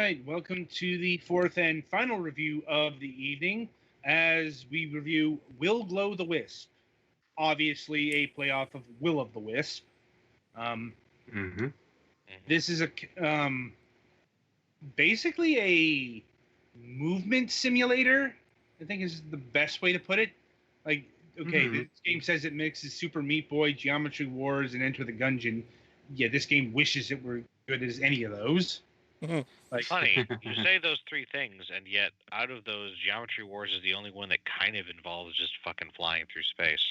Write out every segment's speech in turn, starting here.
right, welcome to the fourth and final review of the evening as we review Will Glow the Wisp. Obviously, a playoff of Will of the Wisp. Um, Mm-hmm. this is basically a movement simulator. I think is the best way to put it. Like, okay, Mm-hmm. this game says it mixes Super Meat Boy, Geometry Wars, and Enter the Gungeon. Yeah, this game wishes it were good as any of those. Like, Funny, you say those three things, and yet out of those, Geometry Wars is the only one that kind of involves just fucking flying through space.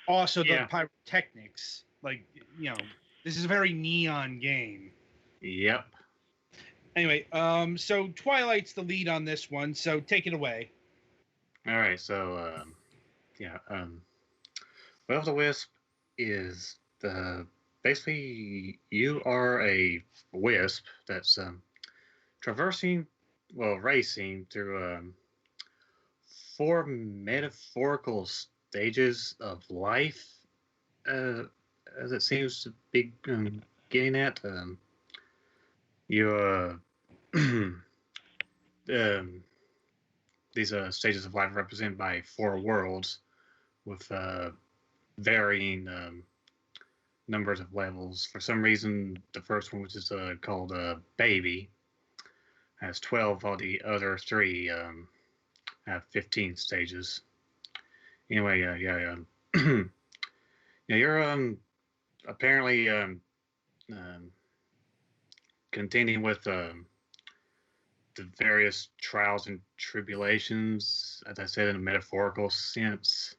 also the Yeah. pyrotechnics. Like, this is a very neon game. Yep. Anyway, so Twilight's the lead on this one, so take it away. All right. So, yeah. Well, the Wisp is the basically you are a wisp that's traversing, racing through four metaphorical stages of life, uh, as it seems to be getting at. You um, these stages of life are represented by four worlds with varying numbers of levels. For some reason, the first one, which is called Baby, has 12, while the other three have 15 stages. Anyway, yeah, you're apparently um, contending with the various trials and tribulations, as I said, in a metaphorical sense.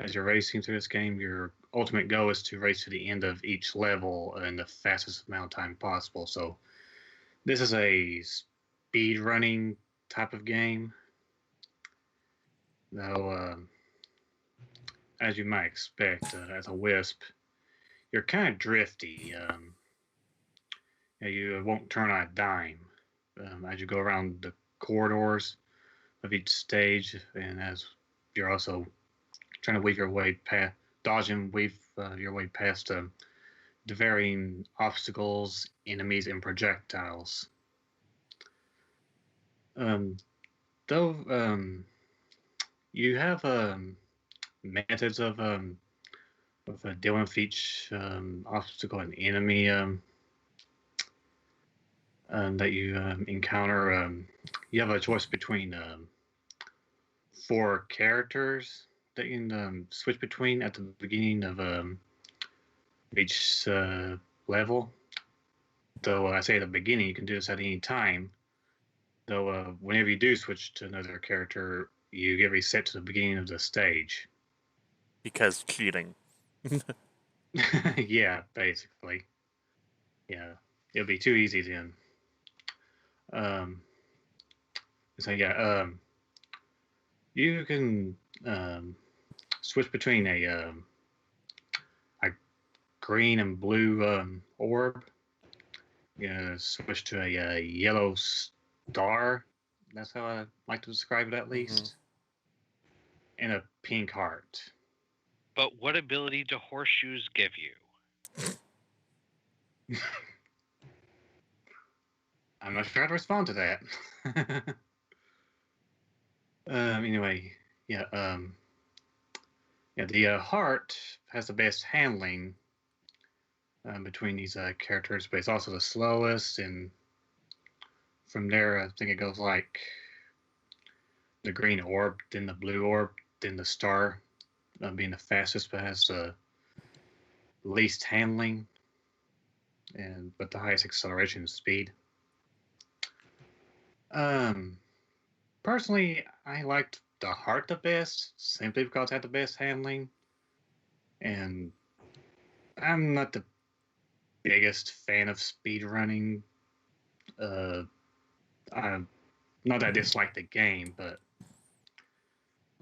As you're racing through this game, your ultimate goal is to race to the end of each level in the fastest amount of time possible. So this is a speed running type of game. Though, as you might expect, as a Wisp, you're kind of drifty. You won't turn on a dime as you go around the corridors of each stage, and as you're also trying to weave your way past, dodge and weave your way past the varying obstacles, enemies, and projectiles. Um, though you have methods of dealing with each obstacle and enemy that you encounter. You have a choice between four characters that you can switch between at the beginning of each level. Though I say at the beginning, you can do this at any time. Though whenever you do switch to another character, you get reset to the beginning of the stage. Because cheating. Yeah, basically. Yeah, it'll be too easy then. Um, so yeah, you can switch between a green and blue orb. You know, switch to a yellow star. That's how I like to describe it, at least. And a pink heart. But what ability do horseshoes give you? I'm not sure how to respond to that. Anyway, yeah. The heart has the best handling between these characters, but it's also the slowest. And from there, I think it goes like the green orb, then the blue orb, then the star, being the fastest, but has the least handling, and but the highest acceleration and speed. Personally, I liked the heart the best, simply because it had the best handling. And I'm not the biggest fan of speed running. I'm not that I dislike the game, but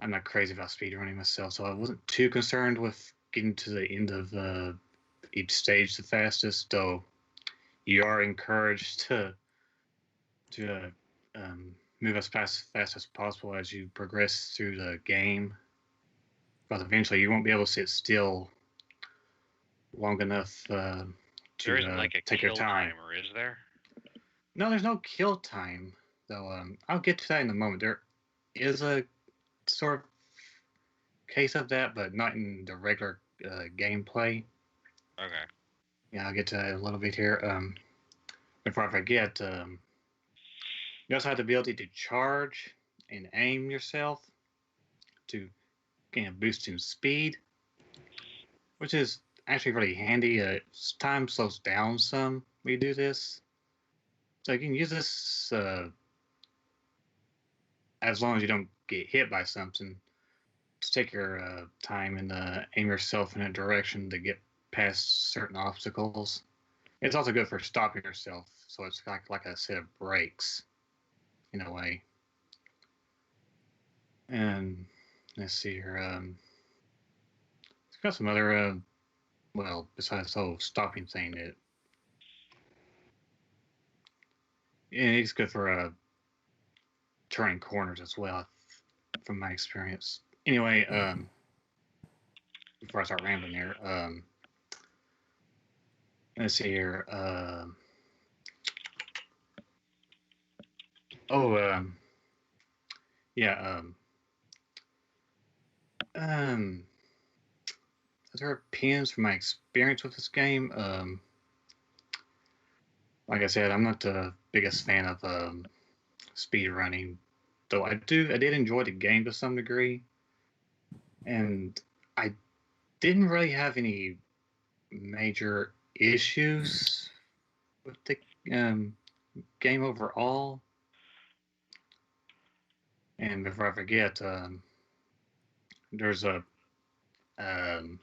I'm not crazy about speed running myself, so I wasn't too concerned with getting to the end of each stage the fastest. Though you are encouraged to move as fast as possible as you progress through the game, because eventually you won't be able to sit still long enough There isn't like a take your kill time. timer, is there? No, there's no kill time, though. I'll get to that in a moment. There is a sort of case of that, but not in the regular gameplay. Okay. Yeah, I'll get to that a little bit here. Before I forget, you also have the ability to charge and aim yourself to gain a boost in speed, which is actually really handy. Time slows down some when you do this. So you can use this as long as you don't get hit by something. Just take your time and aim yourself in a direction to get past certain obstacles. It's also good for stopping yourself, so it's like a set of brakes in a way. And let's see here. It's got some other well, besides the whole stopping thing, it's good for turning corners as well, from my experience. Anyway, before I start rambling here, let's see here. Oh, yeah. Um, other opinions from my experience with this game. Like I said, I'm not the biggest fan of speed running, though I did enjoy the game to some degree, and I didn't really have any major issues with the um, game overall. And before I forget, there's a um,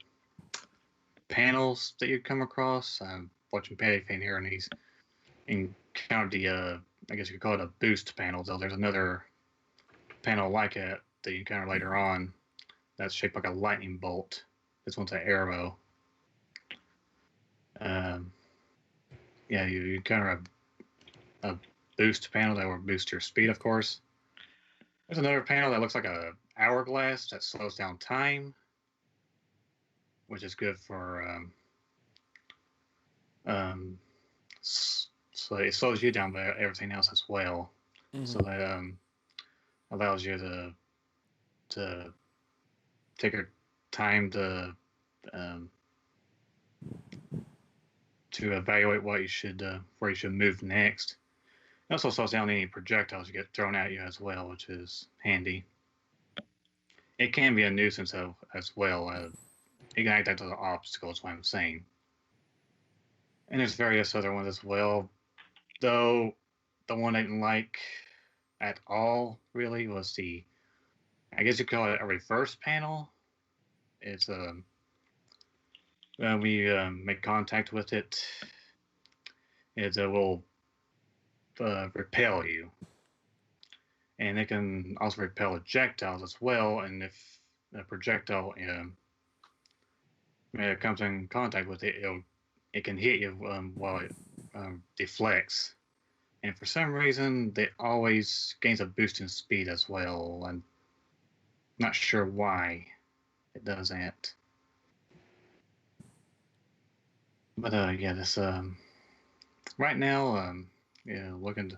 panels that you come across. I'm watching Patty Fan here, and he's encountered the I guess you could call it a boost panel. Though there's another panel like it that you encounter later on that's shaped like a lightning bolt. This one's an arrow. Um, yeah, you encounter a boost panel that will boost your speed, of course. There's another panel that looks like a hourglass that slows down time, which is good for so it slows you down by everything else as well. Mhm. So that allows you to take your time um, to evaluate what you should where you should move next. It also slows down any projectiles you get thrown at you as well, which is handy. It can be a nuisance as well. It can act as an obstacle, is what I'm saying. And there's various other ones as well. Though the one I didn't like at all really was I guess you could call it a reverse panel. It's when we make contact with it, it will repel you, and it can also repel projectiles as well. And if a projectile comes in contact with it, it can hit you while it deflects. And for some reason, it always gains a boost in speed as well. I'm not sure why it does that. But yeah, this right now, yeah, looking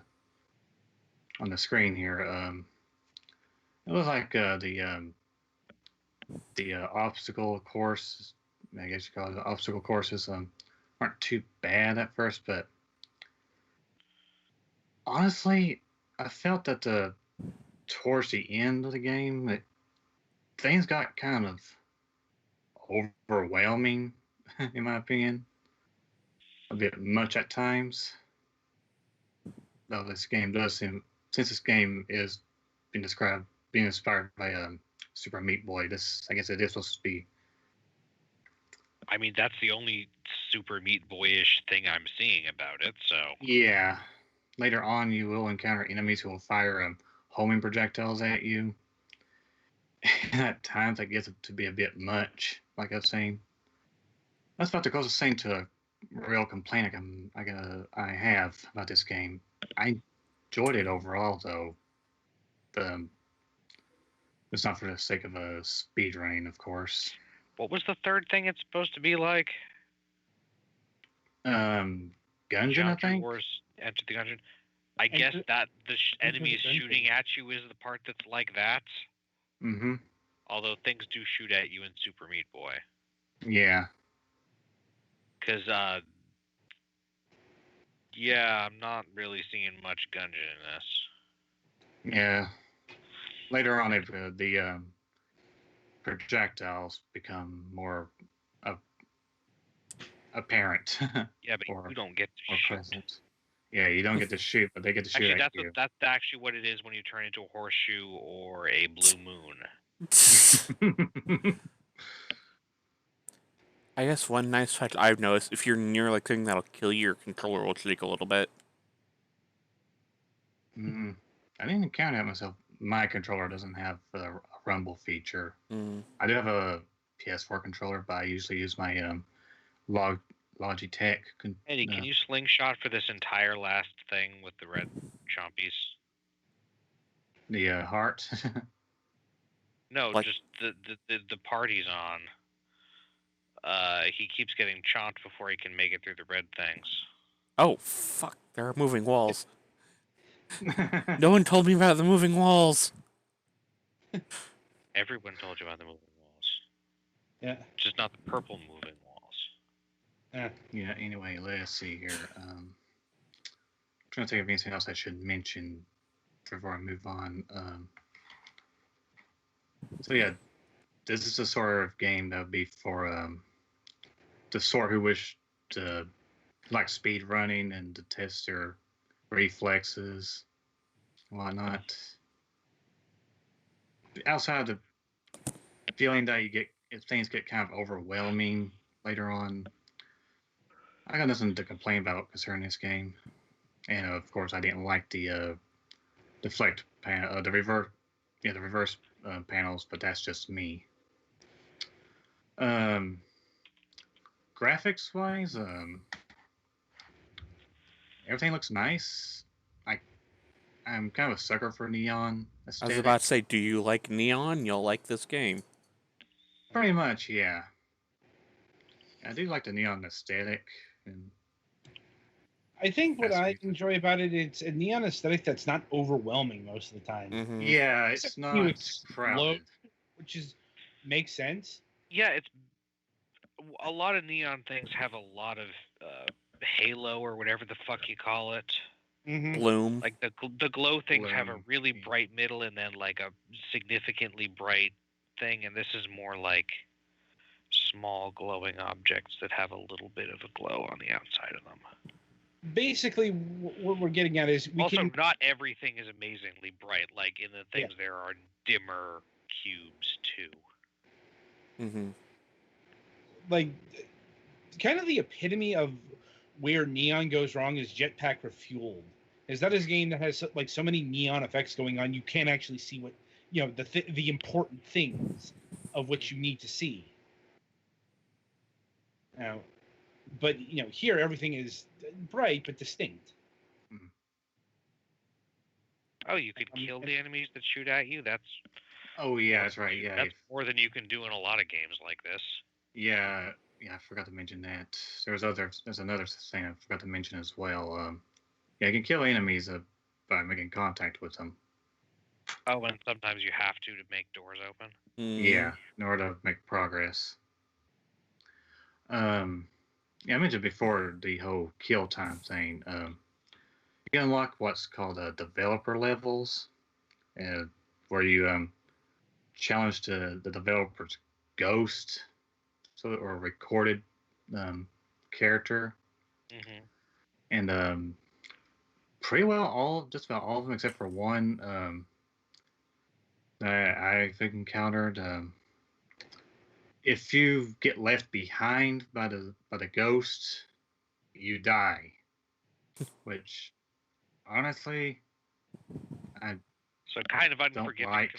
on the screen here, it looks like the obstacle course, I guess you call it the obstacle courses, aren't too bad at first, but honestly, I felt that towards the end of the game, that things got kind of overwhelming, in my opinion, a bit much at times. Though this game does seem, since this game is being described being inspired by Super Meat Boy, this I guess it is supposed to be. I mean, that's the only Super Meat Boyish thing I'm seeing about it. So Yeah. Later on, you will encounter enemies who will fire homing projectiles at you. And at times, that gets to be a bit much, like I was saying. That's about the closest thing to a real complaint I have about this game. I enjoyed it overall, though. It's not for the sake of a speed running, of course. what was the third thing it's supposed to be like? Gungeon, I Geometry think. Wars Enter the Gungeon. I guess th- that the enemy is Interesting. shooting at you is the part that's like that. Mm-hmm. Although things do shoot at you in Super Meat Boy. Yeah. Because, yeah, I'm not really seeing much Gungeon in this. Yeah. Later on, the projectiles become more apparent. Yeah, but or you don't get to or shoot. present. Yeah, you don't get to shoot, but they get to shoot Actually, at you. that's actually what it is when you turn into a horseshoe or a blue moon. I guess one nice fact I've noticed, if you're near like thing that'll kill you, your controller will shake a little bit. I didn't encounter that myself. My controller doesn't have a rumble feature. Mm. I do have a PS4 controller, but I usually use my Logitech. Eddie, can you slingshot for this entire last thing with the red chompies? The heart? No, Like- just the party's on. He keeps getting chomped before he can make it through the red things. Oh, fuck. There are moving walls. No one told me about the moving walls. Everyone told you about the moving walls. Yeah. Just not the purple moving walls. Yeah, anyway, let's see here. I'm trying to think of anything else I should mention before I move on. So yeah, this is the sort of game that would be for the sort who wish to like speed running and to test their reflexes, whatnot. Outside of the feeling that you get, if things get kind of overwhelming later on, I got nothing to complain about concerning this game. And of course, I didn't like the deflect panel, the reverse panels, but that's just me. Graphics wise, everything looks nice. I'm kind of a sucker for neon I was aesthetic. about to say, do you like neon? You'll like this game. Pretty much, yeah. I do like the neon aesthetic, and I think what That's I me. enjoy about it, it's a neon aesthetic that's not overwhelming most of the time. Mm-hmm. yeah, it's Except not you explode. crowded. Which makes sense. Yeah, it's a lot of neon things have a lot of halo or whatever the fuck you call it. Mm-hmm. Bloom. Like the glow things have a Bloom, really yeah. bright middle and then like a significantly bright thing, and this is more like small glowing objects that have a little bit of a glow on the outside of them. Basically, what we're getting at is Not everything is amazingly bright. Like in the things, there are dimmer cubes too. Mm-hmm. like kind of the epitome of where neon goes wrong is Jetpack Refueled. Is that is a game that has like so many neon effects going on, you can't actually see what the important things of what you need to see. Now, but here everything is bright but distinct. Oh, you could kill the enemies that shoot at you. Oh yeah, that's right. Yeah, That's more than you can do in a lot of games like this. yeah. I forgot to mention that. There's another thing I forgot to mention as well. Yeah, you can kill enemies by making contact with them. Oh, and sometimes you have to make doors open. Yeah, in order to make progress. Yeah, I mentioned before the whole kill time thing. You can unlock what's called developer levels, where you challenge the developer's ghost, or recorded character, and pretty well just about all of them except for one that I've encountered. If you get left behind by the ghost, you die. Which, honestly, So kind of unforgiving like.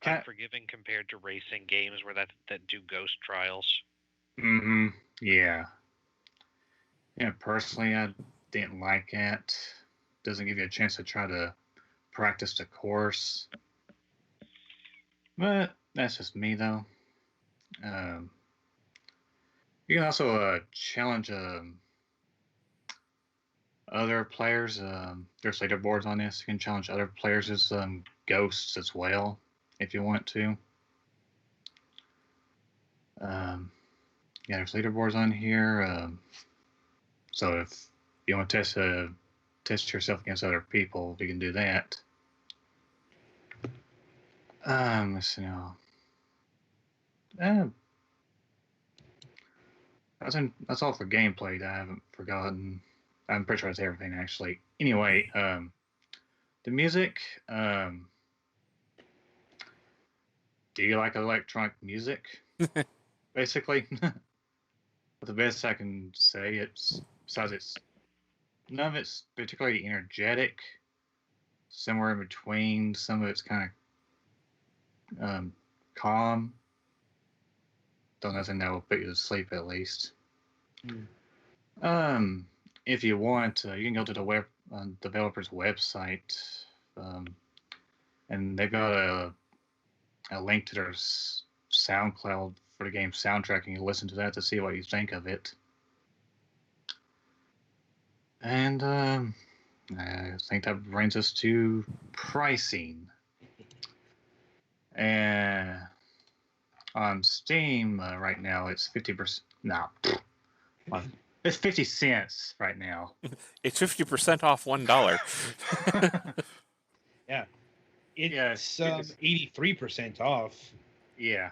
unforgiving compared to racing games where that do ghost trials. Mm-hmm. Yeah. Yeah. Personally, I didn't like it. Doesn't give you a chance to try to practice the course. But that's just me, though. You can also challenge a other players. There's leaderboards on this. You can challenge other players as ghosts as well, if you want to. Yeah, there's leaderboards on here. So if you want to test yourself against other people, you can do that. Let's see now. That's all for gameplay that I haven't forgotten. I'm pretty sure that's everything actually. Anyway, the music. Do you like electronic music? Basically, the best I can say. Besides none of it's particularly energetic. Somewhere in between. Some of it's kind of calm. Nothing that will put you to sleep at least. If you want, you can go to the web developer's website, and they've got a link to their SoundCloud for the game soundtrack, and you listen to that to see what you think of it. And I think that brings us to pricing. And on Steam right now, it's 50%. No, it's 50 cents right now. It's 50% off $1. Yeah. It's 83% off. Yeah.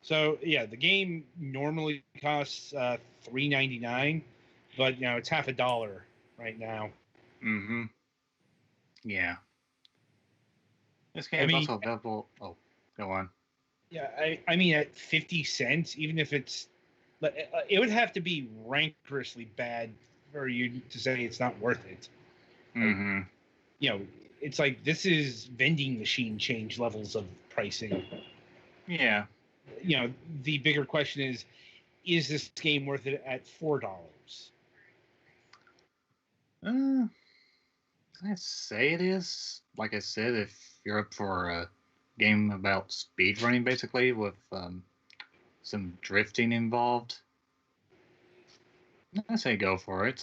So yeah, the game normally costs $3.99, but it's half a dollar right now. Mm-hmm. Yeah. This game is also available. Oh, go on. Yeah, I mean at 50 cents, even if it would have to be rancously bad for you to say it's not worth it. Mm-hmm. It's like this is vending machine change levels of pricing. Yeah. The bigger question is this game worth it at $4? I'd say it is. Like I said, if you're up for a game about speedrunning, basically, with some drifting involved, I say go for it.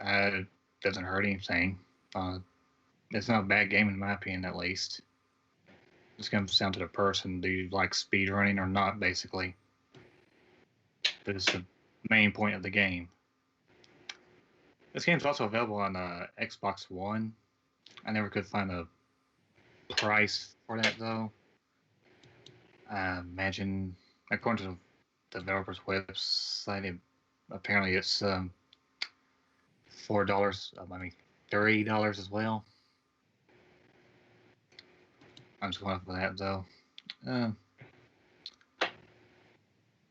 It doesn't hurt anything. It's not a bad game in my opinion, at least. It comes down to the person. Do you like speedrunning or not, basically? But it's the main point of the game. This game's also available on Xbox One. I never could find a price for that, though. I imagine, according to the developer's website, apparently it's $4. $3 as well. I'm just going for that, though.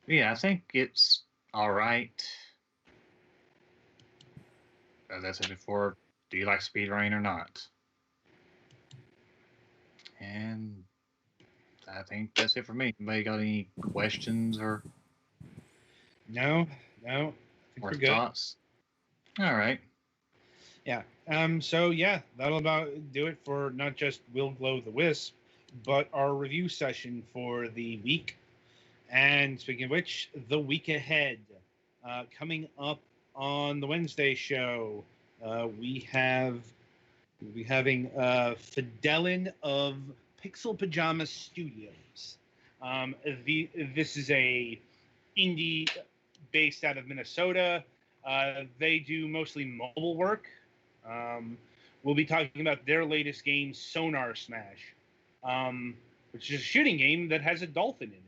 Yeah, I think it's all right. As I said before, do you like speedrunning or not? And I think that's it for me. Anybody got any questions or No. I think we're good. thoughts? All right. Yeah. So yeah, that'll about do it for not just Will Glow the Wisp, but our review session for the week. And speaking of which, the week ahead, coming up on the Wednesday show, we'll be having Fidelin of Pixel Pajama Studios. This is a indie based out of Minnesota. They do mostly mobile work. We'll be talking about their latest game, Sonar Smash, which is a shooting game that has a dolphin in it.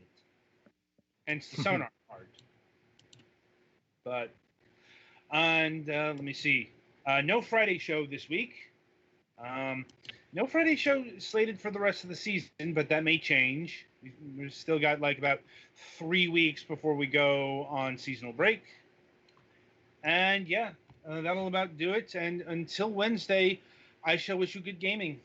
Hence the sonar part. Let me see. No Friday show this week. No Friday show slated for the rest of the season, but that may change. We've still got like about 3 weeks before we go on seasonal break. And yeah, that'll about do it. And until Wednesday, I shall wish you good gaming.